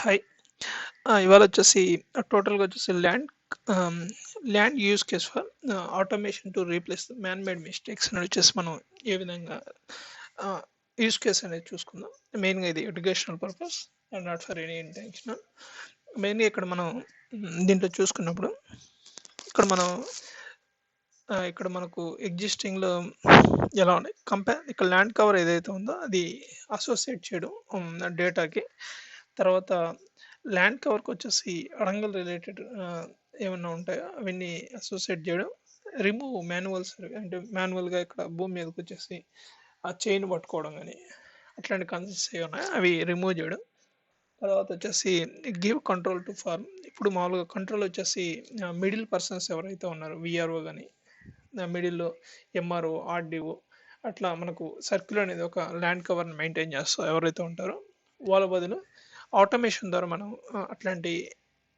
Hi. ఇవాళొచ్చేసి టోటల్‌గా వచ్చేసి ఆహ్, land use case for automation to replace man made mistakes అని వచ్చేసి మనం ఏ విధంగా ఆహ్, యూజ్ కేస్ అనేది చూసుకుందాం. మెయిన్‌గా ఇది educational purpose and not for any intentional. మెయిన్‌గా ఇక్కడ మనం దీంట్లో చూసుకున్నప్పుడు ఇక్కడ మనం ఇక్కడ మనకు ఎగ్జిస్టింగ్‌లో ఎలా ఉన్నాయి ఇక్కడ ల్యాండ్ కవర్ ఏదైతే ఉందో అది అసోసియేట్ చేయడం డేటాకి. తర్వాత ల్యాండ్ కవర్‌కొచ్చేసి అడంగల్ రిలేటెడ్ ఏమన్నా ఉంటాయా అవన్నీ అసోసియేట్ చేయడం. రిమూవ్ మాన్యువల్ సర్వే అంటే మాన్యువల్‌గా ఇక్కడ భూమి మీదకొచ్చేసి ఆ చైన్ పట్టుకోవడం గాని, అట్లాంటి కన్సెప్ట్స్ ఏవి ఉన్నాయో అవి రిమూవ్ చేయడం. తర్వాత వచ్చేసి గివ్ కంట్రోల్ టు ఫార్మ్. ఇప్పుడు మామూలుగా కంట్రోల్ వచ్చేసి మిడిల్ పర్సన్స్ ఎవరైతే ఉన్నారో వీఆర్ఓ గాని, మిడిల్‌లో ఎంఆర్ఓ, ఆర్‌డీఓ అట్లా మనకు సర్కిల్ అనేది ఒక ల్యాండ్ కవర్‌ని మెయింటైన్ చేస్తూ ఎవరైతే ఉంటారో వాళ్ళ బదులు ఆటోమేషన్ ద్వారా మనం అట్లాంటి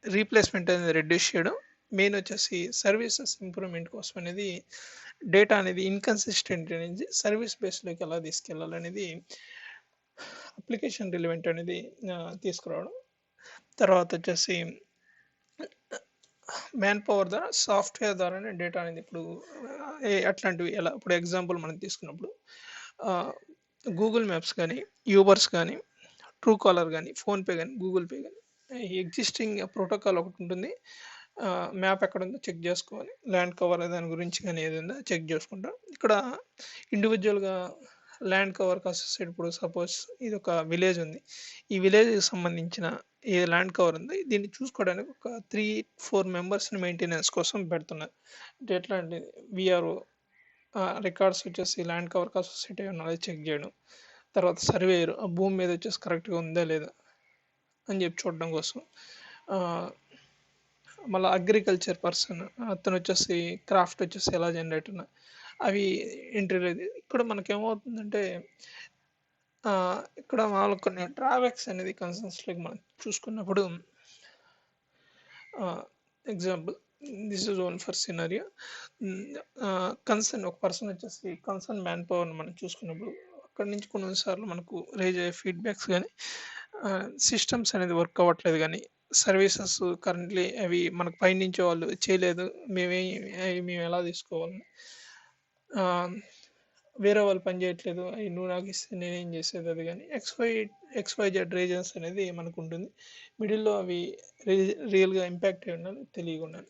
రీప్లేస్మెంట్ అనేది రెడ్యూస్ చేయడం. మెయిన్ వచ్చేసి సర్వీసెస్ ఇంప్రూవ్మెంట్ కోసం అనేది డేటా అనేది ఇన్కన్సిస్టెంట్ అనేది సర్వీస్ బేస్లోకి ఎలా తీసుకెళ్ళాలనేది అప్లికేషన్ రిలవెంట్ అనేది తీసుకురావడం. తర్వాత వచ్చేసి మ్యాన్ పవర్ ద్వారా సాఫ్ట్వేర్ ద్వారానే డేటా అనేది ఇప్పుడు అట్లాంటివి ఎలా ఇప్పుడు ఎగ్జాంపుల్ మనం తీసుకున్నప్పుడు గూగుల్ మ్యాప్స్ కానీ, యూబర్స్ కానీ, ట్రూ కాలర్ కానీ, ఫోన్పే కానీ, గూగుల్ పే కానీ ఎగ్జిస్టింగ్ ప్రోటోకాల్ ఒకటి ఉంటుంది. మ్యాప్ ఎక్కడ ఉందో చెక్ చేసుకోవాలి. ల్యాండ్ కవర్ దాని గురించి కానీ ఏదైనా చెక్ చేసుకుంటాం. ఇక్కడ ఇండివిజువల్గా ల్యాండ్ కవర్కి అసోసియేట్ ఇప్పుడు సపోజ్ ఇది ఒక విలేజ్ ఉంది. ఈ విలేజ్కి సంబంధించిన ఏ ల్యాండ్ కవర్ ఉంది దీన్ని చూసుకోవడానికి ఒక 3-4 మెంబర్స్ని మెయింటెనెన్స్ కోసం పెడుతున్నారు. అంటే ఎట్లా అంటే విఆర్ఓ రికార్డ్స్ వచ్చేసి ల్యాండ్ కవర్కి అసోసియేట్ అయి ఉన్నది చెక్ చేయడం. తర్వాత సర్వేయర్ ఆ భూమి మీద వచ్చేసి కరెక్ట్గా ఉందా లేదా అని చెప్పి చూడడం కోసం. మళ్ళీ అగ్రికల్చర్ పర్సన్ అతను వచ్చేసి క్రాఫ్ట్ వచ్చేసి ఎలా జనరేట్ ఉన్నా అవి ఎంట్రీలు. ఇక్కడ మనకేమవుతుందంటే ఇక్కడ మామూలుగా కొన్ని డ్రాబ్యాక్స్ అనేది కన్సర్న్స్లోకి మనం చూసుకున్నప్పుడు example this is own for scenario. Concern ఒక పర్సన్ వచ్చేసి కన్సర్న్ మ్యాన్ పవర్ని మనం చూసుకున్నప్పుడు అక్కడి నుంచి కొన్నిసార్లు మనకు రేజ్ అయ్యే ఫీడ్బ్యాక్స్ కానీ సిస్టమ్స్ అనేది వర్క్ అవ్వట్లేదు కానీ సర్వీసెస్ కరెంట్లీ అవి మనకు పైనుంచి వాళ్ళు చేయలేదు మేము ఎలా తీసుకోవాలి, వేరే వాళ్ళు పని చేయట్లేదు అవి నువ్వు నాకు ఇస్తే నేనేం చేసేది అది కానీ XYZ రీజన్స్ అనేది మనకు ఉంటుంది. మిడిల్లో అవి రియల్గా ఇంపాక్ట్ అయి ఉండాలి తెలియకుండా.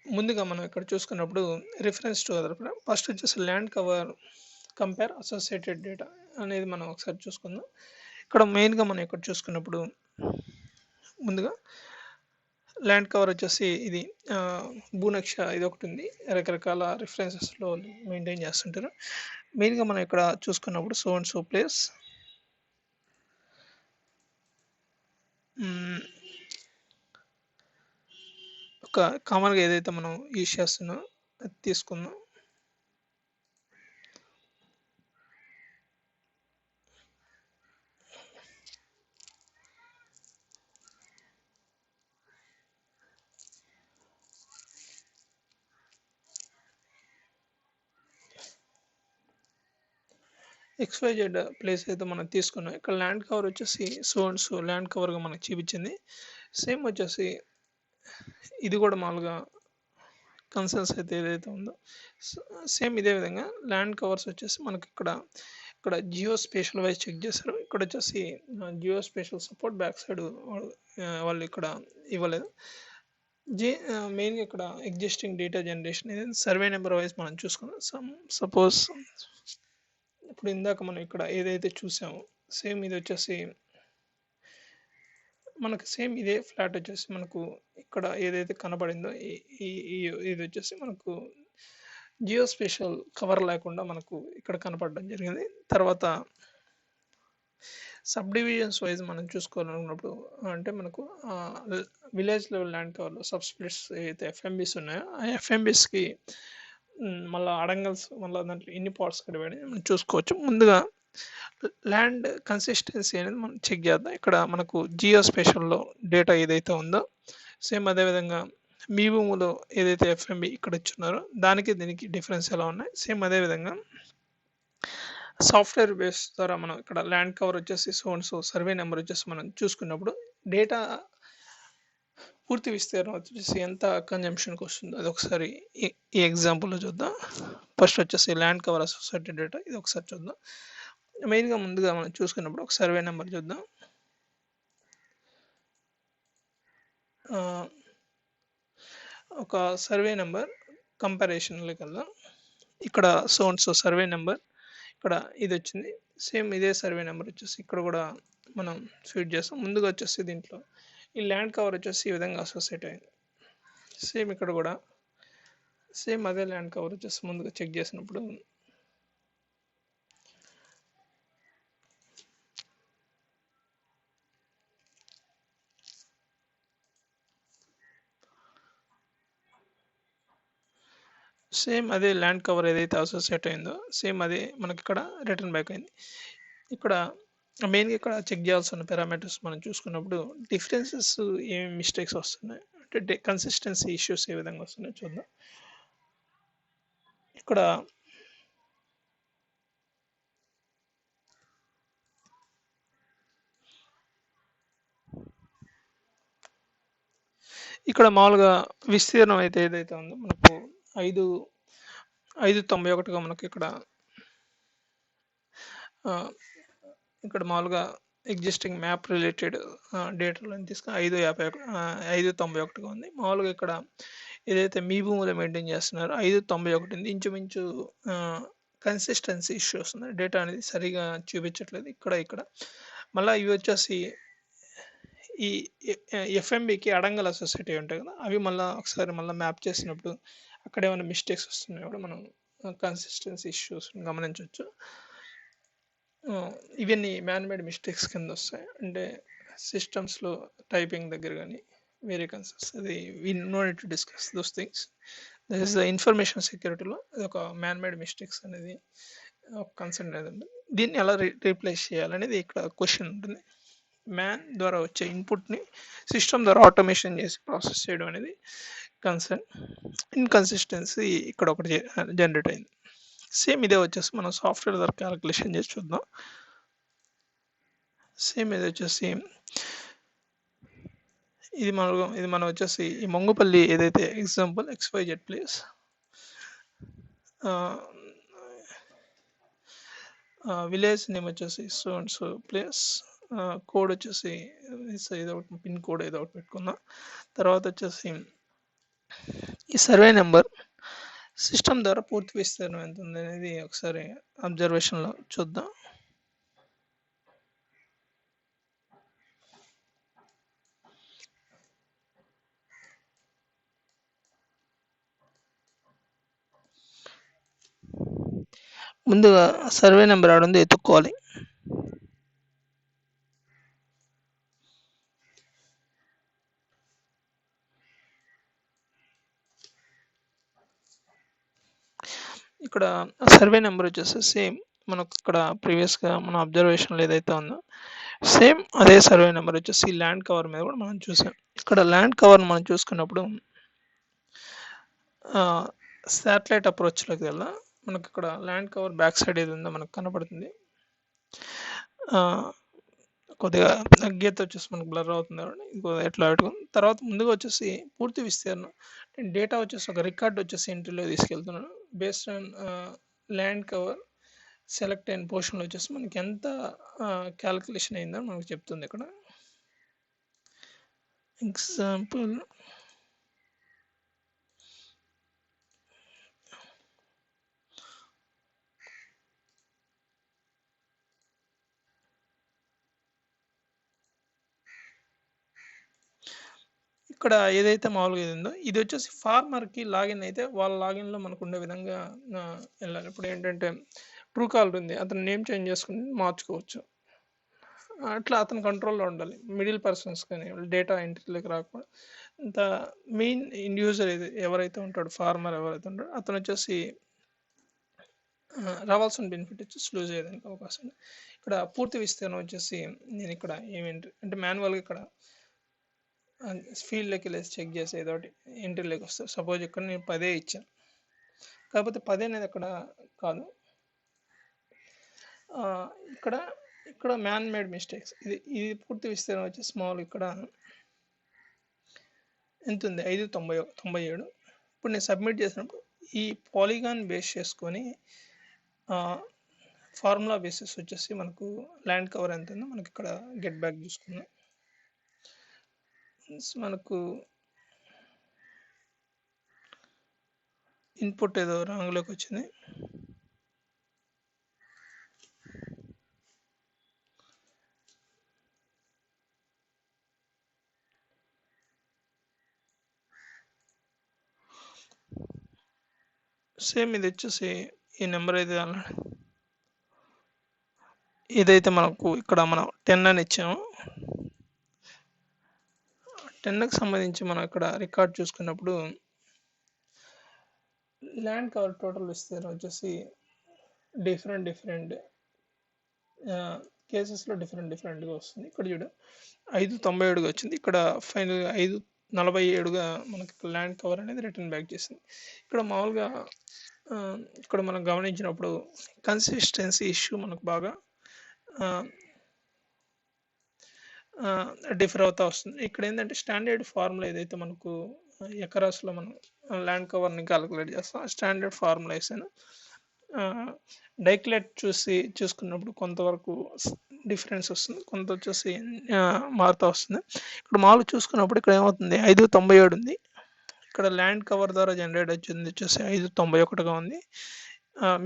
ముందుగా మనం ఇక్కడ చూసుకున్నప్పుడు రిఫరెన్స్ టు అదర్ ఫస్ట్ వచ్చేసి land cover compare associated data అనేది మనం ఒకసారి చూసుకుందాం. ఇక్కడ మెయిన్గా మనం ఇక్కడ చూసుకున్నప్పుడు ముందుగా ల్యాండ్ కవర్ వచ్చేసి ఇది భూనక్ష ఇది ఒకటి ఉంది. రకరకాల రిఫరెన్సెస్లో మెయింటైన్ చేస్తుంటారు. మెయిన్గా మనం ఇక్కడ చూసుకున్నప్పుడు సో అండ్ సో ప్లేస్ ఒక కామన్గా ఏదైతే మనం యూజ్ చేస్తున్నామో అది తీసుకుందాం. XYZ ప్లేస్ అయితే మనం తీసుకున్నాం. ఇక్కడ ల్యాండ్ కవర్ వచ్చేసి సో అండ్ సో ల్యాండ్ కవర్గా మనకు చూపించింది. సేమ్ వచ్చేసి ఇది కూడా మామూలుగా కన్సర్న్స్ అయితే ఏదైతే ఉందో సేమ్ ఇదే విధంగా ల్యాండ్ కవర్స్ వచ్చేసి మనకి ఇక్కడ జియో స్పేషల్ వైజ్ చెక్ చేశారు. ఇక్కడ వచ్చేసి geo spatial support back side వాళ్ళు ఇక్కడ ఇవ్వలేదు. మెయిన్గా ఇక్కడ ఎగ్జిస్టింగ్ డేటా జనరేషన్ ఇది సర్వే నెంబర్ వైజ్ మనం చూసుకున్నాం. సపోజ్ ఇప్పుడు ఇందాక మనం ఇక్కడ ఏదైతే చూసామో సేమ్ ఇది వచ్చేసి మనకు సేమ్ ఇదే ఫ్లాట్ వచ్చేసి మనకు ఇక్కడ ఏదైతే కనబడిందో ఇది వచ్చేసి మనకు జియో స్పేషల్ కవర్ లేకుండా మనకు ఇక్కడ కనపడడం జరిగింది. తర్వాత సబ్ డివిజన్స్ వైజ్ మనం చూసుకోవాలనుకున్నప్పుడు అంటే మనకు విలేజ్ లెవెల్ ల్యాండ్ కవర్లో సబ్ స్ప్లిట్స్ ఏదైతే ఎఫ్ఎంబీస్ ఉన్నాయో ఆ ఎఫ్ఎంబీస్కి మళ్ళీ అడంగల్స్ మళ్ళీ దాంట్లో ఎన్ని పార్ట్స్ కడివాడి మనం చూసుకోవచ్చు. ముందుగా ల్యాండ్ కన్సిస్టెన్సీ అనేది మనం చెక్ చేద్దాం. ఇక్కడ మనకు జియో స్పేషల్లో డేటా ఏదైతే ఉందో సేమ్ అదేవిధంగా మీ భూములో ఏదైతే ఎఫ్ఎంబి ఇక్కడ ఇచ్చున్నారో దానికి దీనికి డిఫరెన్స్ ఎలా ఉన్నాయి సేమ్ అదేవిధంగా సాఫ్ట్‌వేర్ బేస్ ద్వారా మనం ఇక్కడ ల్యాండ్ కవర్ వచ్చేసి so and so survey number వచ్చేసి మనం చూసుకున్నప్పుడు డేటా పూర్తి విస్తీర్ణం వచ్చేసి ఎంత కన్జంప్షన్‌కి వస్తుందో అదొకసారి ఈ ఈ ఎగ్జాంపుల్‌లో చూద్దాం. ఫస్ట్ వచ్చేసి ల్యాండ్ కవర్ అసోసియేటెడ్ డేటా ఇది ఒకసారి చూద్దాం. మెయిన్‌గా ముందుగా మనం చూసుకున్నప్పుడు ఒక సర్వే నంబర్ చూద్దాం. ఆహ్, ఒక సర్వే నంబర్ కంపారిజన్‌లోకి వెళ్దాం. ఇక్కడ so and so survey number ఇక్కడ ఇదొచ్చింది. సేమ్ ఇదే సర్వే నంబర్ వచ్చేసి ఇక్కడ కూడా మనం ఫీడ్ చేస్తాం. ముందుగా వచ్చేసి దీంట్లో ఈ ల్యాండ్ కవర్ వచ్చేసి ఈ విధంగా అసోసియేట్ అయింది. సేమ్ ఇక్కడ కూడా సేమ్ అదే ల్యాండ్ కవర్ వచ్చేసి ముందుగా చెక్ చేసినప్పుడు సేమ్ అదే ల్యాండ్ కవర్ ఏదైతే అసోసియేట్ అయిందో సేమ్ అదే మనకి ఇక్కడ రిటర్న్ బ్యాక్ అయింది. ఇక్కడ మెయిన్‌గా ఇక్కడ చెక్ చేయాల్సిన పారామీటర్స్ మనం చూసుకున్నప్పుడు డిఫరెన్సెస్ ఏమి మిస్టేక్స్ వస్తున్నాయి అంటే కన్సిస్టెన్సీ ఇష్యూస్ ఏ విధంగా వస్తున్నాయో చూద్దాం. ఇక్కడ ఇక్కడ మామూలుగా విస్తీర్ణం అయితే ఏదైతే ఉందో మనకు 5 591గా మనకి ఇక్కడ ఇక్కడ మామూలుగా ఎగ్జిస్టింగ్ మ్యాప్ రిలేటెడ్ డేటాలో తీసుకొని 591గా ఉంది. మామూలుగా ఇక్కడ ఏదైతే మీ భూమిలో మెయింటైన్ చేస్తున్నారో 591 ఉంది. ఇంచుమించు కన్సిస్టెన్సీ ఇష్యూస్ ఉన్నాయి. డేటా అనేది సరిగా చూపించట్లేదు ఇక్కడ. మళ్ళీ ఇవి వచ్చేసి ఈ ఎఫ్ఎంబికి అడంగల్ అసోసియేట్ అయి ఉంటాయి కదా, అవి ఒకసారి మ్యాప్ చేసినప్పుడు అక్కడ ఏమైనా మిస్టేక్స్ వస్తున్నాయి కూడా మనం కన్సిస్టెన్సీ ఇష్యూస్ గమనించవచ్చు. ఇవన్నీ మ్యాన్‌మేడ్ మిస్టేక్స్ కింద వస్తాయి. అంటే సిస్టమ్స్‌లో టైపింగ్ దగ్గర కానీ వేరే కన్సర్న్స్ అది we no need to discuss those things. This is the information సెక్యూరిటీలో అది ఒక మ్యాన్‌మేడ్ మిస్టేక్స్ అనేది ఒక కన్సర్న్ అనేది ఉంటుంది. దీన్ని ఎలా రీప్లేస్ చేయాలనేది ఇక్కడ క్వశ్చన్ ఉంటుంది. మ్యాన్ ద్వారా వచ్చే ఇన్పుట్ని సిస్టమ్ ద్వారా ఆటోమేషన్ చేసి ప్రాసెస్ చేయడం అనేది కన్సర్న్. ఇన్కన్సిస్టెన్సీ ఇక్కడ ఒకటి జనరేట్ అయింది. సేమ్ ఇదే వచ్చేసి మనం సాఫ్ట్వేర్ ద్వారా క్యాలిక్యులేషన్ చేసి చూద్దాం. సేమ్ ఇది వచ్చేసి ఇది మనం వచ్చేసి ఈ మంగుపల్లి ఏదైతే example XYZ place village name వచ్చేసి so and so place code వచ్చేసి ఏదో ఒకటి పిన్ కోడ్ ఏదో ఒకటి పెట్టుకుందాం. తర్వాత వచ్చేసి ఈ సర్వే నెంబర్ సిస్టమ్ ద్వారా పూర్తి విస్తీర్ణం ఎంత ఉంది అనేది ఒకసారి అబ్జర్వేషన్లో చూద్దాం. ముందుగా సర్వే నెంబర్ ఆడుంది ఎత్తుక్కోవాలి. ఇక్కడ సర్వే నెంబర్ వచ్చేసి సేమ్ మనకు ఇక్కడ ప్రీవియస్గా మన అబ్జర్వేషన్లో ఏదైతే ఉందో సేమ్ అదే సర్వే నెంబర్ వచ్చేసి ల్యాండ్ కవర్ మీద కూడా మనం చూసాం. ఇక్కడ ల్యాండ్ కవర్ మనం చూసుకున్నప్పుడు శాటిలైట్ అప్రోచ్లోకి వెళ్దాం. మనకి ఇక్కడ ల్యాండ్ కవర్ బ్యాక్ సైడ్ ఏది ఉందో మనకు కనపడుతుంది. కొద్దిగా గీత వచ్చేసి మనకు బ్లర్ అవుతుంది ఎట్లా పెట్టుకుంది. తర్వాత ముందుగా వచ్చేసి పూర్తి విస్తీర్ణం డేటా వచ్చేసి ఒక రికార్డ్ వచ్చేసి ఎంట్రీలో తీసుకెళ్తున్నాను. Based on land cover select అయిన పోర్షన్లో వచ్చేసి మనకి ఎంత క్యాలిక్యులేషన్ అయిందో మనకు చెప్తుంది. ఇక్కడ ఎగ్జాంపుల్ ఇక్కడ ఏదైతే మామూలుగా ఇది ఉందో ఇది వచ్చేసి ఫార్మర్కి లాగిన్ అయితే వాళ్ళ లాగిన్లో మనకు ఉండే విధంగా వెళ్ళాలి. ఇప్పుడు ఏంటంటే ట్రూ కాలర్ ఉంది, అతను నేమ్ చేంజ్ చేసుకుని మార్చుకోవచ్చు. అట్లా అతని కంట్రోల్లో ఉండాలి. మిడిల్ పర్సన్స్ కానీ డేటా ఎంట్రీలోకి రాకుండా ఇంత మెయిన్ ఇండివిజువల్ ఎవరైతే ఉంటాడో ఫార్మర్ ఎవరైతే ఉంటాడో అతను వచ్చేసి రావాల్సిన బెనిఫిట్ వచ్చేసి లూజ్ అయ్యేదానికి అవకాశం ఉంది. ఇక్కడ పూర్తి విస్తీర్ణం వచ్చేసి నేను ఇక్కడ ఏమేంటి అంటే మాన్యువల్గా ఇక్కడ ఫీల్డ్లోకి వెళ్ళేసి చెక్ చేసి ఏదో ఒకటి ఎంట్రీలోకి వస్తుంది. సపోజ్ ఇక్కడ నేను 10 ఇచ్చాను, కాకపోతే 10 అనేది అక్కడ కాదు, ఇక్కడ ఇక్కడ మ్యాన్ మేడ్ మిస్టేక్స్, ఇది పూర్తి విస్తీర్ణం వచ్చి స్మాల్. ఇక్కడ ఎంత ఉంది? 597. ఇప్పుడు నేను సబ్మిట్ చేసినప్పుడు ఈ పాలిగాన్ బేస్ చేసుకొని ఫార్ములా బేసిస్ వచ్చేసి మనకు ల్యాండ్ కవర్ ఎంత ఉందో మనకి ఇక్కడ గెట్ బ్యాక్ చూసుకుందాం. మనకు ఇన్పుట్ ఏదో రాంగ్లోకి వచ్చింది. సేమ్ ఇది వచ్చేసి ఈ నెంబర్ అయితే ఇదైతే మనకు ఇక్కడ మనం 10 అని ఇచ్చాము. 10కి సంబంధించి మనం ఇక్కడ రికార్డ్ చూసుకున్నప్పుడు ల్యాండ్ కవర్ టోటల్ విస్తీర్ణం వచ్చేసి డిఫరెంట్ కేసెస్లో డిఫరెంట్గా వస్తుంది. ఇక్కడ చూడ 597గా వచ్చింది. ఇక్కడ ఫైనల్గా 547గా మనకి ల్యాండ్ కవర్ అనేది రిటర్న్ బ్యాక్ చేసింది. ఇక్కడ మామూలుగా ఇక్కడ మనం గమనించినప్పుడు కన్సిస్టెన్సీ ఇష్యూ మనకు బాగా డిఫర్ అవుతా వస్తుంది. ఇక్కడ ఏంటంటే స్టాండర్డ్ ఫార్ములా ఏదైతే మనకు ఎకరాస్లో మనం ల్యాండ్ కవర్ని క్యాలిక్యులేట్ చేస్తాం, స్టాండర్డ్ ఫార్ములా వేసాను. డైక్లెట్ చూసుకున్నప్పుడు కొంతవరకు డిఫరెన్స్ వస్తుంది, కొంత వచ్చేసి మారుతూ వస్తుంది. ఇక్కడ మామూలు చూసుకున్నప్పుడు ఇక్కడ ఏమవుతుంది? 597 ఉంది. ఇక్కడ ల్యాండ్ కవర్ ద్వారా జనరేట్ వచ్చింది వచ్చేసి 591గా ఉంది.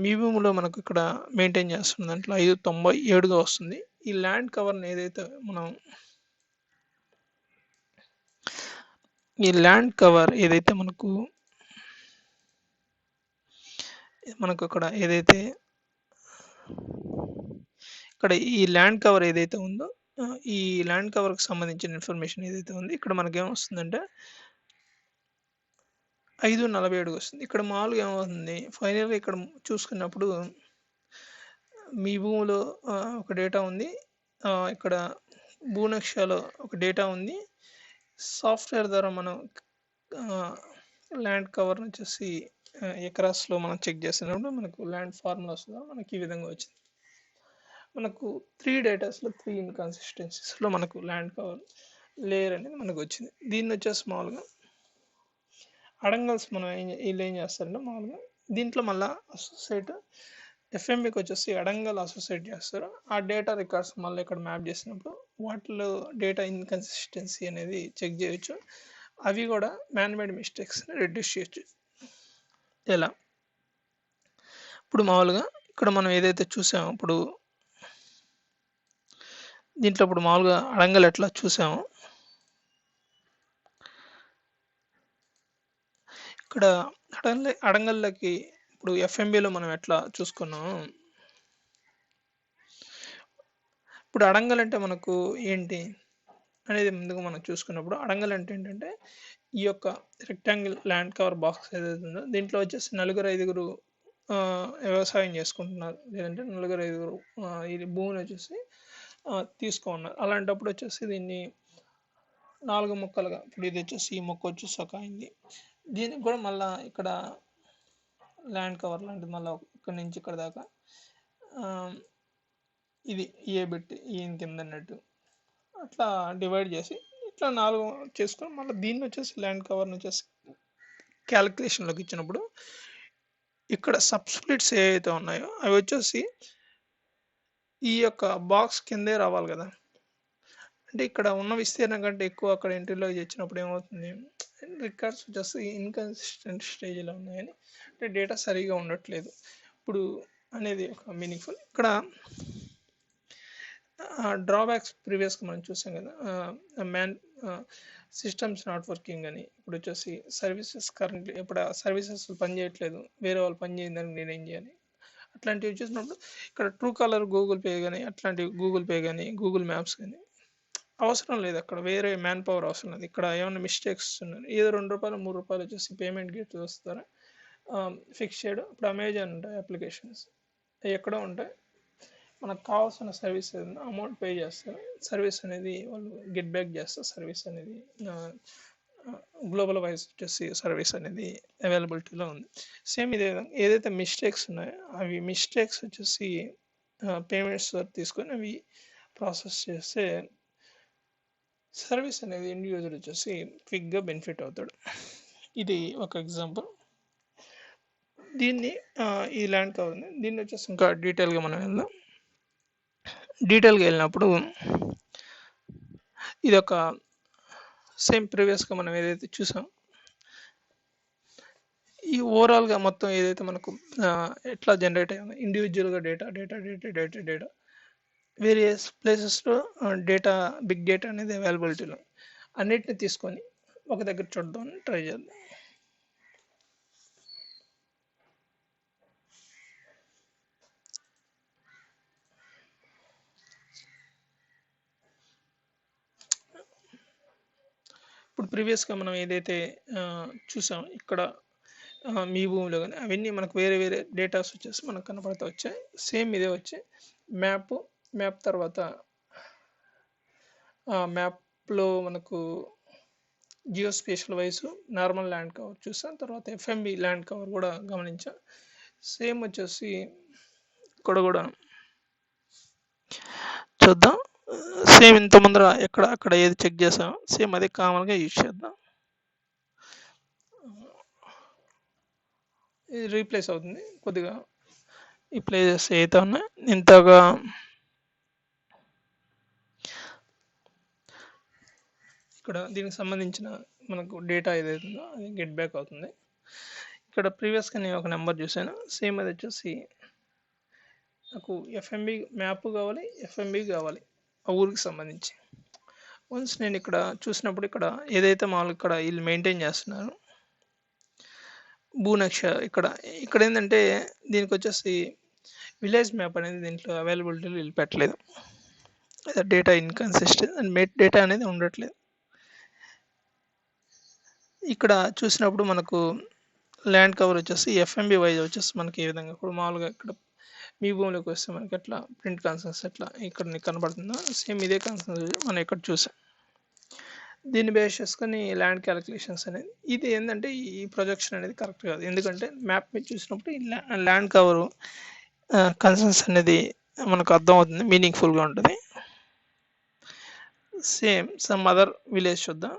మీ భూమిలో మనకు ఇక్కడ మెయింటైన్ చేస్తున్న దాంట్లో 597గా వస్తుంది. ఈ ల్యాండ్ కవర్ని ఏదైతే మనం మనకు ఇక్కడ ఏదైతే ఇక్కడ ఈ ల్యాండ్ కవర్ ఏదైతే ఉందో ఈ ల్యాండ్ కవర్కి సంబంధించిన ఇన్ఫర్మేషన్ ఏదైతే ఉంది ఇక్కడ మనకేమొస్తుందంటే 547 వస్తుంది. ఇక్కడ మామూలుగా ఏమవుతుంది? ఫైనల్గా ఇక్కడ చూసుకున్నప్పుడు మీ భూమిలో ఒక డేటా ఉంది, ఇక్కడ భూనక్షలో ఒక డేటా ఉంది. సాఫ్ట్వేర్ ద్వారా మనం ల్యాండ్ కవర్ వచ్చేసి ఎకరాస్లో మనం చెక్ చేసినప్పుడు మనకు ల్యాండ్ ఫార్ములా వస్తుందా మనకి ఈ విధంగా వచ్చింది. మనకు 3 డేటాస్లో 3 ఇన్కన్సిస్టెన్సీస్లో మనకు ల్యాండ్ కవర్ లేయర్ అనేది మనకు వచ్చింది. దీన్ని వచ్చేసి మామూలుగా అడంగల్స్ మనం వీళ్ళు ఏం చేస్తారంటే మామూలుగా దీంట్లో మళ్ళీ అసోసియేట్ ఎఫ్ఎంబికి వచ్చేసి అడంగల్ అసోసియేట్ చేస్తారు. ఆ డేటా రికార్డ్స్ మళ్ళీ ఇక్కడ మ్యాప్ చేసినప్పుడు వాటిలో డేటా ఇన్కన్సిస్టెన్సీ అనేది చెక్ చేయొచ్చు. అవి కూడా మ్యాన్మేడ్ మిస్టేక్స్ని రెడ్యూస్ చేయొచ్చు. ఎలా? ఇప్పుడు మామూలుగా ఇక్కడ మనం ఏదైతే చూసామో ఇప్పుడు దీంట్లో ఇప్పుడు మామూలుగా అడంగల్ ఎట్లా చూసామో ఇక్కడ అడంగల్లోకి ఇప్పుడు ఎఫ్ఎంబిలో మనం ఎట్లా చూసుకున్నాం. ఇప్పుడు అడంగల్ అంటే మనకు ఏంటి అనేది ముందుగా మనం చూసుకున్నప్పుడు అడంగల్ అంటే ఏంటంటే ఈ యొక్క రెక్టాంగిల్ ల్యాండ్ కవర్ బాక్స్ ఏదైతే ఉందో దీంట్లో వచ్చేసి 4-5 వ్యవసాయం చేసుకుంటున్నారు, లేదంటే 4-5 ఇది భూమిని వచ్చేసి తీసుకున్నారు. అలాంటప్పుడు వచ్చేసి దీన్ని 4 ముక్కలుగా ఇప్పుడు ఇది వచ్చేసి ఈ మొక్క వచ్చేసి ఒక అయింది. దీనికి కూడా మళ్ళీ ఇక్కడ ల్యాండ్ కవర్ లాంటిది మళ్ళీ ఇక్కడి నుంచి ఇక్కడ దాకా ఇది ఏ బిట్ ఈయన కింద అన్నట్టు అట్లా డివైడ్ చేసి ఇట్లా 4 చేసుకొని మళ్ళీ దీన్ని వచ్చేసి ల్యాండ్ కవర్ని వచ్చేసి క్యాలిక్యులేషన్లోకి ఇచ్చినప్పుడు ఇక్కడ సబ్స్ప్లిట్స్ ఏవైతే ఉన్నాయో అవి వచ్చేసి ఈ యొక్క బాక్స్ కిందే రావాలి కదా. అంటే ఇక్కడ ఉన్న విస్తీర్ణం కంటే ఎక్కువ అక్కడ ఎంట్రీలో ఇచ్చినప్పుడు ఏమవుతుంది? రికార్డ్స్ వచ్చేసి ఇన్కన్సిస్టెంట్ స్టేజ్లో ఉన్నాయని, అంటే డేటా సరిగా ఉండట్లేదు ఇప్పుడు అనేది ఒక మీనింగ్ఫుల్. ఇక్కడ డ్రాబ్యాక్స్ ప్రీవియస్గా మనం చూసాం కదా, సిస్టమ్స్ నాట్ వర్కింగ్ అని. ఇప్పుడు వచ్చేసి సర్వీసెస్ కరెంట్లీ ఇప్పుడు ఆ సర్వీసెస్ పనిచేయట్లేదు, వేరే వాళ్ళు పని చేయడానికి నేనేం చేయాలి? అట్లాంటివి చూసినప్పుడు ఇక్కడ ట్రూ కాలర్ గూగుల్ పే కానీ అట్లాంటివి గూగుల్ పే కానీ గూగుల్ మ్యాప్స్ కానీ అవసరం లేదు, అక్కడ వేరే మ్యాన్ పవర్ అవసరం లేదు. ఇక్కడ ఏమైనా మిస్టేక్స్ ఉన్నాయి, ఏదో ₹2-3 వచ్చేసి పేమెంట్ గేట్ వస్తారా ఫిక్స్ చేయడం. ఇప్పుడు అమెజాన్ ఉంటాయి అప్లికేషన్స్, ఎక్కడో ఉంటాయి, మనకు కావాల్సిన సర్వీస్ ఏదైనా అమౌంట్ పే చేస్తారు, సర్వీస్ అనేది వాళ్ళు గెట్ బ్యాక్ చేస్తారు. సర్వీస్ అనేది గ్లోబల్ వైజ్ వచ్చేసి సర్వీస్ అనేది అవైలబిలిటీలో ఉంది. సేమ్ ఇదే విధంగా ఏదైతే మిస్టేక్స్ ఉన్నాయో అవి మిస్టేక్స్ వచ్చేసి పేమెంట్స్ తీసుకొని అవి ప్రాసెస్ చేస్తే సర్వీస్ అనేది ఎండ్ యూజర్ వచ్చేసి క్విక్గా బెనిఫిట్ అవుతాడు. ఇది ఒక ఎగ్జాంపుల్. దీన్ని ఈ ల్యాండ్ కవర్ ఉంది. దీన్ని వచ్చేసి ఇంకా డీటెయిల్గా మనం వెళ్దాం. డీటెయిల్గా వెళ్ళినప్పుడు ఇది ఒక సేమ్ ప్రీవియస్గా మనం ఏదైతే చూసాం, ఈ ఓవరాల్గా మొత్తం ఏదైతే మనకు ఎట్లా జనరేట్ అయ్యిందో ఇండివిజువల్గా డేటా వేరియస్ ప్లేసెస్లో డేటా, బిగ్ డేటా అనేది అవైలబిలిటీలో అన్నిటిని తీసుకొని ఒక దగ్గర చూద్దామని ట్రై చేద్దాం. ఇప్పుడు ప్రీవియస్గా మనం ఏదైతే చూసాం ఇక్కడ మీ భూమిలో కానీ అవన్నీ మనకు వేరే వేరే డేటాస్ వచ్చేసి మనకు కనపడుతూ వచ్చాయి. సేమ్ ఇదే వచ్చి మ్యాప్ తర్వాత మ్యాప్లో మనకు geo spatial wise normal land cover చూసాం. తర్వాత ఎఫ్ఎంబి ల్యాండ్ కవర్ కూడా గమనించాం. సేమ్ వచ్చేసి ఇక్కడ కూడా చూద్దాం. సేమ్ ఇంత ముందర అక్కడ ఏది చెక్ చేసాం సేమ్ అదే కామన్గా యూజ్ చేద్దాం. ఇది రీప్లేస్ అవుతుంది కొద్దిగా. ఈ ప్లేసెస్ అయితే ఉన్నాయి ఇంతగా ఇక్కడ దీనికి సంబంధించిన మనకు డేటా ఏదైతే ఉందో అది గెట్ బ్యాక్ అవుతుంది. ఇక్కడ ప్రీవియస్గా నేను ఒక నెంబర్ చూసాను. సేమ్ అది వచ్చేసి నాకు ఎఫ్ఎంబి మ్యాప్ కావాలి, ఎఫ్ఎంబి కావాలి ఆ ఊరికి సంబంధించి. వన్స్ నేను ఇక్కడ చూసినప్పుడు ఇక్కడ ఏదైతే మామూలు ఇక్కడ వీళ్ళు మెయింటైన్ చేస్తున్నారు భూనక్ష, ఇక్కడ ఏంటంటే దీనికి వచ్చేసి విలేజ్ మ్యాప్ అనేది దీంట్లో అవైలబిలిటీలో వీళ్ళు పెట్టలేదు. డేటా ఇన్కన్సిస్టెంట్ అండ్ డేటా అనేది ఉండట్లేదు. ఇక్కడ చూసినప్పుడు మనకు ల్యాండ్ కవర్ వచ్చేసి ఎఫ్ఎంబి వైజ్ వచ్చేసి మనకి ఏ విధంగా ఇప్పుడు మామూలుగా ఇక్కడ మీ భూమిలోకి వస్తే మనకి ఎట్లా ప్రింట్ కన్సెన్స్ ఎట్లా ఇక్కడ నీకు కనబడుతుందో సేమ్ ఇదే కన్సెన్స్ మనం ఇక్కడ చూసాం. దీన్ని బేస్ చేసుకొని ల్యాండ్ క్యాలిక్యులేషన్స్ అనేది ఇది ఏంటంటే ఈ ప్రొజెక్షన్ అనేది కరెక్ట్ కాదు. ఎందుకంటే మ్యాప్ మీద చూసినప్పుడు ఈ ల్యాండ్ కవరు కన్సెన్స్ అనేది మనకు అర్థమవుతుంది, మీనింగ్ఫుల్గా ఉంటుంది. సేమ్ సమ్ అదర్ విలేజ్ చూద్దాం.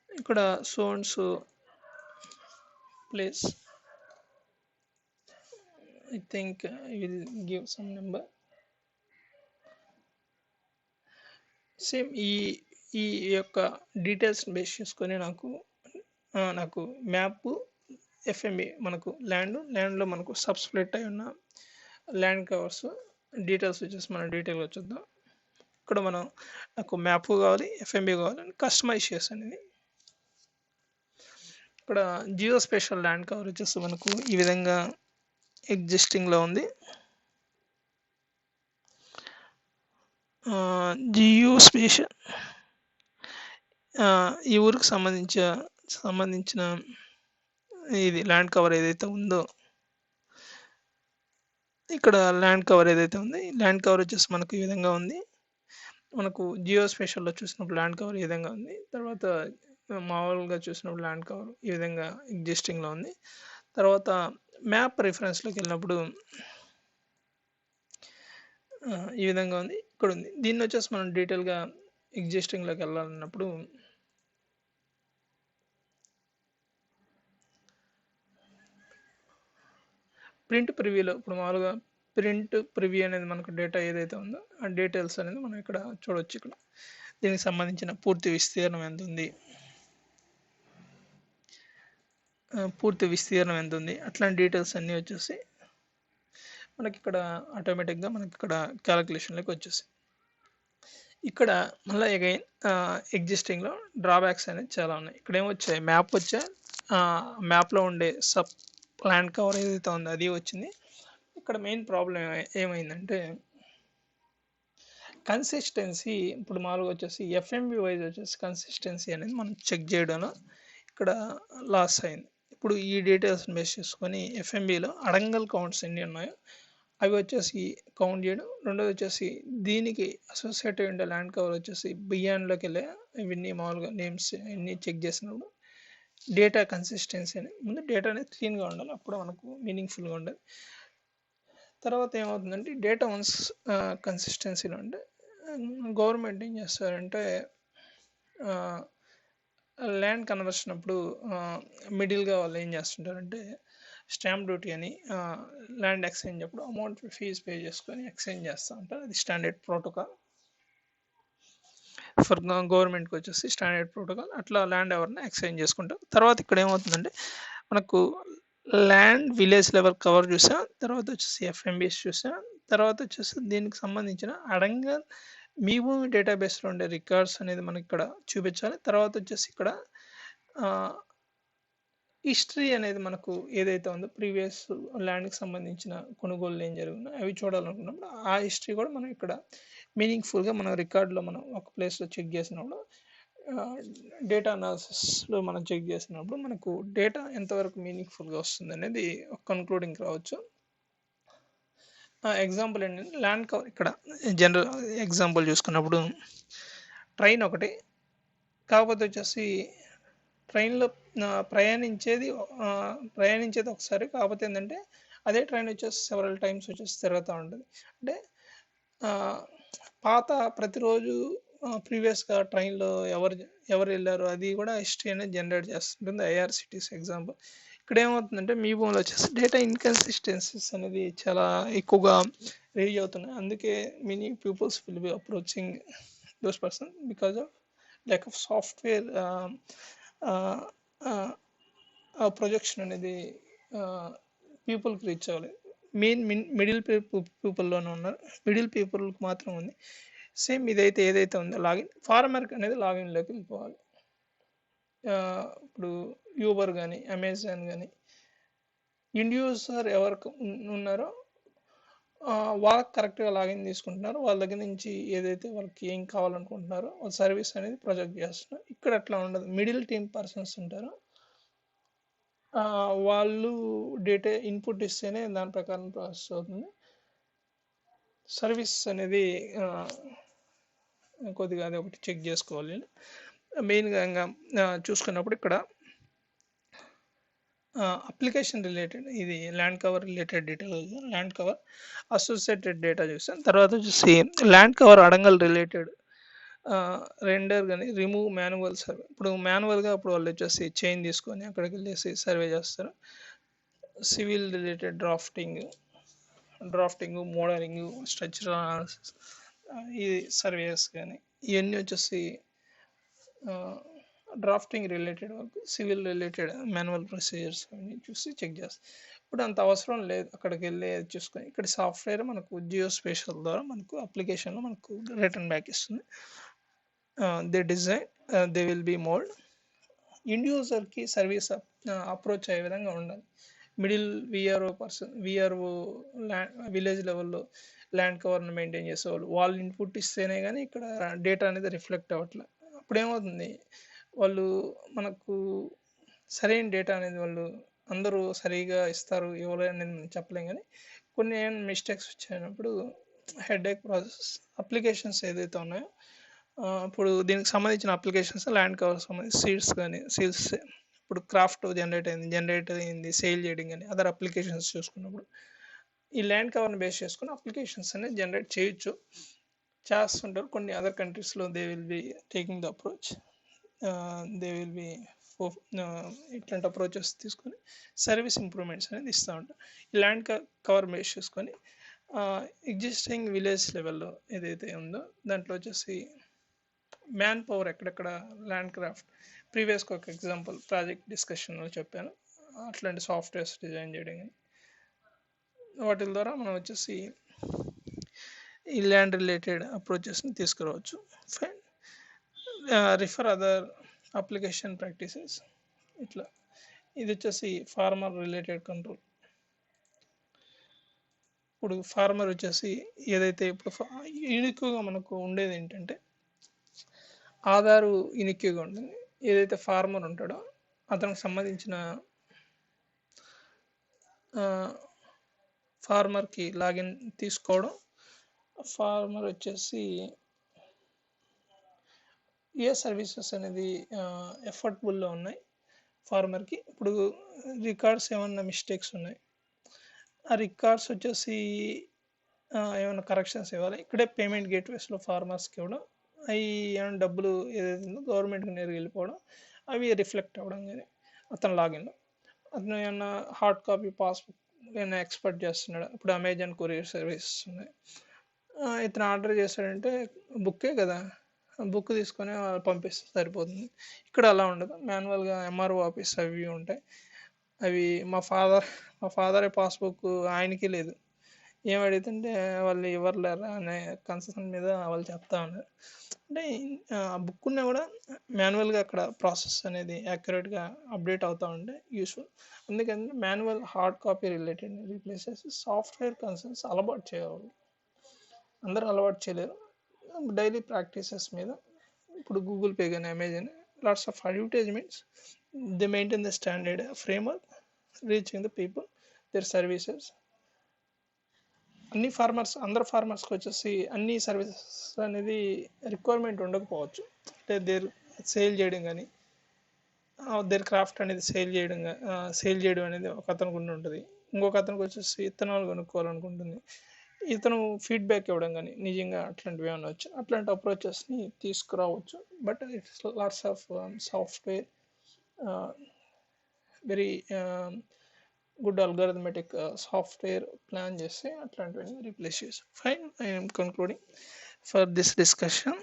ఇక్కడ sons place I think I will give some number. Same ఈ యొక్క డీటెయిల్స్ బేస్ చేసుకొని నాకు మ్యాప్ ఎఫ్ఎంబి మనకు ల్యాండ్లో మనకు సబ్స్ప్లిట్ అయి ఉన్న ల్యాండ్ కవర్స్ డీటెయిల్స్ వచ్చేసి మనం డీటెయిల్గా చూద్దాం. ఇక్కడ నాకు మ్యాప్ కావాలి, ఎఫ్ఎంబి కావాలి అని కస్టమైజ్ చేసాను. ఇది ఇక్కడ జియో స్పేషల్ ల్యాండ్ కవర్ వచ్చేసి మనకు ఈ విధంగా ఎగ్జిస్టింగ్లో ఉంది. జియో స్పేషల్ ఈ ఊరికి సంబంధించిన ఇది ల్యాండ్ కవర్ ఏదైతే ఉందో ఇక్కడ ల్యాండ్ కవర్ ఏదైతే ఉంది ల్యాండ్ కవర్ వచ్చేసి మనకు ఈ విధంగా ఉంది. మనకు జియో స్పేషల్లో చూసినప్పుడు ల్యాండ్ కవర్ ఈ విధంగా ఉంది. తర్వాత మామూలుగా చూసినప్పుడు ల్యాండ్ కవర్ ఈ విధంగా ఎగ్జిస్టింగ్లో ఉంది. తర్వాత మ్యాప్ రిఫరెన్స్లోకి వెళ్ళినప్పుడు ఈ విధంగా ఉంది, ఇక్కడ ఉంది. దీన్ని వచ్చేసి మనం డీటెయిల్గా ఎగ్జిస్టింగ్లోకి వెళ్ళాలన్నప్పుడు ప్రింట్ ప్రివ్యూలో ఇప్పుడు మామూలుగా ప్రింట్ ప్రివ్యూ అనేది మనకు డేటా ఏదైతే ఉందో ఆ డీటెయిల్స్ అనేది మనం ఇక్కడ చూడవచ్చు. ఇక్కడ దీనికి సంబంధించిన పూర్తి విస్తీర్ణం ఎంత ఉంది, అట్లాంటి డీటెయిల్స్ అన్నీ వచ్చేసి మనకి ఇక్కడ ఆటోమేటిక్గా మనకి ఇక్కడ క్యాలిక్యులేషన్లోకి వచ్చేసాయి. ఇక్కడ మళ్ళీ అగైన్ ఎగ్జిస్టింగ్లో డ్రాబ్యాక్స్ అనేది చాలా ఉన్నాయి. ఇక్కడ ఏమొచ్చాయి, మ్యాప్లో ఉండే సబ్ ల్యాండ్ కవర్ ఏదైతే ఉందో అది వచ్చింది. ఇక్కడ మెయిన్ ప్రాబ్లం ఏమైందంటే కన్సిస్టెన్సీ. ఇప్పుడు మామూలుగా వచ్చేసి ఎఫ్ఎంబి వైజ్ వచ్చేసి కన్సిస్టెన్సీ అనేది మనం చెక్ చేయడంలో ఇక్కడ లాస్ అయింది. ఇప్పుడు ఈ డీటెయిల్స్ని బేస్ చేసుకొని ఎఫ్ఎంబిలో అడంగల్ కౌంట్స్ ఎన్ని ఉన్నాయో అవి వచ్చేసి కౌంట్ చేయడం. రెండోది వచ్చేసి దీనికి అసోసియేటెడ్ ఉండే ల్యాండ్ కవర్ వచ్చేసి బియ్యాన్లోకి వెళ్ళే ఇవన్నీ మామూలుగా నేమ్స్ ఇవన్నీ చెక్ చేసినప్పుడు డేటా కన్సిస్టెన్సీ అని ముందు డేటా అనేది క్లీన్గా ఉండాలి, అప్పుడు మనకు మీనింగ్ఫుల్గా ఉండదు. తర్వాత ఏమవుతుందంటే డేటా వన్స్ కన్సిస్టెన్సీలో ఉంటే గవర్నమెంట్ ఏం చేస్తారంటే ల్యాండ్ కన్వర్షన్ అప్పుడు మిడిల్గా వాళ్ళు ఏం చేస్తుంటారంటే స్టాంప్ డ్యూటీ అని ల్యాండ్ ఎక్స్చేంజ్ అప్పుడు అమౌంట్ ఫీజు పే చేసుకొని ఎక్స్చేంజ్ చేస్తూ ఉంటారు. అది స్టాండర్డ్ ప్రోటోకాల్ ఫర్ గవర్నమెంట్కి వచ్చేసి స్టాండర్డ్ ప్రోటోకాల్. అట్లా ల్యాండ్ ఎవరిని ఎక్స్చేంజ్ చేసుకుంటాం. తర్వాత ఇక్కడ ఏమవుతుందంటే మనకు ల్యాండ్ విలేజ్ లెవెల్ కవర్ చూసాం, తర్వాత వచ్చేసి ఎఫ్ఎంబిఎస్ చూసాం, తర్వాత వచ్చేసి దీనికి సంబంధించిన అడంగల్ మీ భూమి డేటాబేస్లో ఉండే రికార్డ్స్ అనేది మనకి ఇక్కడ చూపించాలి. తర్వాత వచ్చేసి ఇక్కడ హిస్టరీ అనేది మనకు ఏదైతే ఉందో ప్రీవియస్ ల్యాండ్కి సంబంధించిన కొనుగోలు ఏం జరిగిందో అవి చూడాలనుకున్నప్పుడు ఆ హిస్టరీ కూడా మనం ఇక్కడ మీనింగ్ఫుల్గా మన రికార్డులో మనం ఒక ప్లేస్లో చెక్ చేసినప్పుడు డేటా అనాలిసిస్లో మనం చెక్ చేసినప్పుడు మనకు డేటా ఎంతవరకు మీనింగ్ఫుల్గా వస్తుంది అనేది ఒక కన్క్లూడింగ్ రావచ్చు. ఎగ్జాంపుల్ ఏంటంటే ల్యాండ్ కవర్ ఇక్కడ జనరల్ ఎగ్జాంపుల్ చూసుకున్నప్పుడు ట్రైన్ ఒకటి, కాకపోతే వచ్చేసి ట్రైన్లో ప్రయాణించేది ఒకసారి, కాకపోతే ఏంటంటే అదే ట్రైన్ వచ్చేసి సెవరల్ టైమ్స్ వచ్చేసి తిరుగుతూ ఉంటుంది. అంటే పాత ప్రతిరోజు ప్రీవియస్గా ట్రైన్లో ఎవరు వెళ్ళారు అది కూడా హిస్టరీ అనేది జనరేట్ చేస్తుంటుంది ఐఆర్సిటీస్ ఎగ్జాంపుల్. ఇక్కడ ఏమవుతుందంటే మీ భూమిలో వచ్చేసి డేటా ఇన్కన్సిస్టెన్సీస్ అనేది చాలా ఎక్కువగా రేజ్ అవుతున్నాయి. అందుకే many peoples will be approaching those person because of lack of software projection అనేది పీపుల్కి రీచ్ అవ్వలేదు. మిడిల్ పీపుల్లోనే ఉన్నారు, మిడిల్ పీపుల్కి మాత్రం ఉంది. సేమ్ ఇదైతే ఏదైతే ఉందో లాగిన్ ఫార్మర్కి అనేది లాగిన్లోకి వెళ్ళిపోవాలి. ఇప్పుడు యూబర్ కానీ అమెజాన్ కానీ ఎండ్ యూజర్ ఎవరికి ఉన్నారో వాళ్ళకి కరెక్ట్గా లాగిన్ తీసుకుంటున్నారు, వాళ్ళ దగ్గర నుంచి ఏదైతే వాళ్ళకి ఏం కావాలనుకుంటున్నారో వాళ్ళ సర్వీస్ అనేది ప్రొజెక్ట్ చేస్తున్నారు. ఇక్కడ అట్లా ఉండదు, మిడిల్ టీమ్ పర్సన్స్ ఉంటారు, వాళ్ళు డేటా ఇన్పుట్ ఇస్తేనే దాని ప్రకారం ప్రాసెస్ అవుతుంది. సర్వీస్ అనేది కొద్దిగా అది ఒకటి చెక్ చేసుకోవాలి. మెయిన్గా చూసుకున్నప్పుడు ఇక్కడ అప్లికేషన్ రిలేటెడ్ ఇది land cover related data, land cover associated data చూసాం. తర్వాత వచ్చేసి land cover adangal related render కానీ రిమూవ్ మాన్యువల్ సర్వే. ఇప్పుడు మాన్యువల్గా అప్పుడు వాళ్ళు వచ్చేసి చైన్ తీసుకొని అక్కడికి వెళ్ళేసి సర్వే చేస్తారు. Civil related drafting modelling structural analysis ఈ సర్వేస్ కానీ ఇవన్నీ వచ్చేసి drafting related work, civil related manual procedures అన్నీ చూసి చెక్ చేస్తాం. ఇప్పుడు అంత అవసరం లేదు, అక్కడికి వెళ్ళి చూసుకొని ఇక్కడ సాఫ్ట్వేర్ మనకు జియో స్పేషల్ ద్వారా మనకు అప్లికేషన్లో మనకు రిటర్న్ బ్యాక్ ఇస్తుంది. They design they will be mould. End యూజర్కి సర్వీస్ అప్రోచ్ అయ్యే విధంగా ఉండాలి. మిడిల్ విఆర్ఓ విలేజ్ లెవెల్లో ల్యాండ్ కవర్ని మెయింటైన్ చేసేవాళ్ళు వాళ్ళు ఇన్పుట్ ఇస్తేనే కానీ ఇక్కడ డేటా అనేది రిఫ్లెక్ట్ అవ్వట్లేదు. అప్పుడు ఏమవుతుంది, వాళ్ళు మనకు సరైన డేటా అనేది వాళ్ళు అందరూ సరిగా ఇస్తారు ఎవరైనా చెప్పలేం, కానీ కొన్ని ఏమైనా మిస్టేక్స్ వచ్చినప్పుడు హెడేక్ ప్రాసెస్. అప్లికేషన్స్ ఏదైతే ఉన్నాయో ఇప్పుడు దీనికి సంబంధించిన అప్లికేషన్స్ ల్యాండ్ కవర్ సంబంధించి సీల్స్ ఇప్పుడు క్రాఫ్ట్ జనరేట్ అయింది సేల్ చేయడం కానీ అదర్ అప్లికేషన్స్ చూసుకున్నప్పుడు ఈ ల్యాండ్ కవర్ని బేస్ చేసుకుని అప్లికేషన్స్ అనేది జనరేట్ చేస్తుంటారు. కొన్ని అదర్ కంట్రీస్లో they will be taking the approach, they will be ఇట్లాంటి అప్రోచెస్ తీసుకొని సర్వీస్ ఇంప్రూవ్మెంట్స్ అనేది ఇస్తూ ఉంటారు. ఈ ల్యాండ్ కవర్ బేస్ చేసుకొని ఎగ్జిస్టింగ్ విలేజ్ లెవెల్లో ఏదైతే ఉందో దాంట్లో వచ్చేసి మ్యాన్ పవర్ ఎక్కడెక్కడ ల్యాండ్ క్రాఫ్ట్ ప్రీవియస్గా ఒక ఎగ్జాంపుల్ ప్రాజెక్ట్ డిస్కషన్లో చెప్పాను, అట్లాంటి సాఫ్ట్వేర్స్ డిజైన్ చేయడం కానీ వాటి ద్వారా మనం వచ్చేసి ఈ ల్యాండ్ రిలేటెడ్ అప్రోచెస్ని తీసుకురావచ్చు. Fine, refer other application practices. ఇట్లా ఇది వచ్చేసి ఫార్మర్ రిలేటెడ్ కంట్రోల్. ఇప్పుడు ఫార్మర్ వచ్చేసి ఏదైతే ఇప్పుడు యూనిక్గా మనకు ఉండేది ఏంటంటే ఆధారు యూనిక్గా ఉంటుంది. ఏదైతే ఫార్మర్ ఉంటాడో అతనికి సంబంధించిన ఫార్మర్కి లాగిన్ తీసుకోవడం. ఫార్మర్ వచ్చేసి ఏ సర్వీసెస్ అనేది ఎఫర్టబుల్లో ఉన్నాయి ఫార్మర్కి. ఇప్పుడు రికార్డ్స్ ఏమన్నా మిస్టేక్స్ ఉన్నాయి, ఆ రికార్డ్స్ వచ్చేసి ఏమైనా కరెక్షన్స్ ఇవ్వాలి. ఇక్కడే పేమెంట్ గేట్వేస్లో ఫార్మర్స్కి ఇవ్వడం, అవి ఏమైనా డబ్బులు ఏదైతే ఉందో గవర్నమెంట్కి నేరుగా వెళ్ళిపోవడం, అవి రిఫ్లెక్ట్ అవ్వడం. కానీ అతను లాగిన్లో అతను ఏమన్నా హార్డ్ కాపీ పాస్బుక్ ఏమైనా ఎక్స్పెక్ట్ చేస్తున్నాడు. ఇప్పుడు అమెజాన్ కొరియర్ సర్వీసెస్ ఉన్నాయి, ఇతను ఆర్డర్ చేశాడంటే బుక్కే కదా, బుక్ తీసుకొని పంపిస్తే సరిపోతుంది. ఇక్కడ అలా ఉండదు, మాన్యువల్గా ఎంఆర్ఓ ఆఫీస్ అవి ఉంటాయి. అవి మా ఫాదర్ పాస్బుక్ ఆయనకి లేదు, ఏం అడుగుతుంటే వాళ్ళు ఇవ్వలేరా అనే కన్సర్న్ మీద వాళ్ళు చెప్తా ఉన్నారు. అంటే ఆ బుక్ ఉన్నా కూడా మాన్యువల్గా అక్కడ ప్రాసెస్ అనేది యాక్యురేట్గా అప్డేట్ అవుతూ ఉంటే యూస్ఫుల్. అందుకని manual hard copy related replace చేసి సాఫ్ట్వేర్ కన్సర్న్స్ అలవాటు చేయాలి. అందరూ అలవాటు చేయలేరు. డైలీ ప్రాక్టీసెస్ మీద ఇప్పుడు గూగుల్ పే కానీ Amazon lots of advertisements, they maintain the standard framework reaching the people their services. అందరు ఫార్మర్స్కి వచ్చేసి అన్ని సర్వీసెస్ అనేది రిక్వైర్మెంట్ ఉండకపోవచ్చు. అంటే దేర్ సేల్ చేయడం కానీ దేర్ క్రాఫ్ట్ అనేది సేల్ చేయడం అనేది ఒక అతనికి ఉంటుంది. ఇంకొక అతనికి వచ్చేసి విత్తనాలు కొనుక్కోవాలనుకుంటుంది. ఇతను ఫీడ్బ్యాక్ ఇవ్వడం కానీ నిజంగా అట్లాంటివి ఏమైనా వచ్చు, అట్లాంటి అప్రోచెస్ని తీసుకురావచ్చు. But it's lots of software very good algorithmetic software plan చేస్తే అట్లాంటివన్నీ రీప్లేస్ చేసి fine. I'm concluding for this discussion.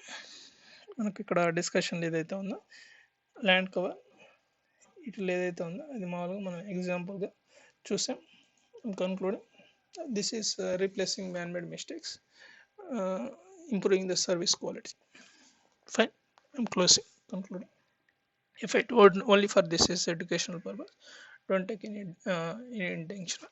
మనకి ఇక్కడ డిస్కషన్ ఏదైతే ఉందో ల్యాండ్ కవర్ ఇట్లా ఏదైతే ఉందో అది మామూలుగా మనం ఎగ్జాంపుల్గా చూసాం. I'm concluding this is replacing man-made mistakes, improving the service quality. Fine, I'm concluding. If I told only for this is educational purpose, don't take any intention.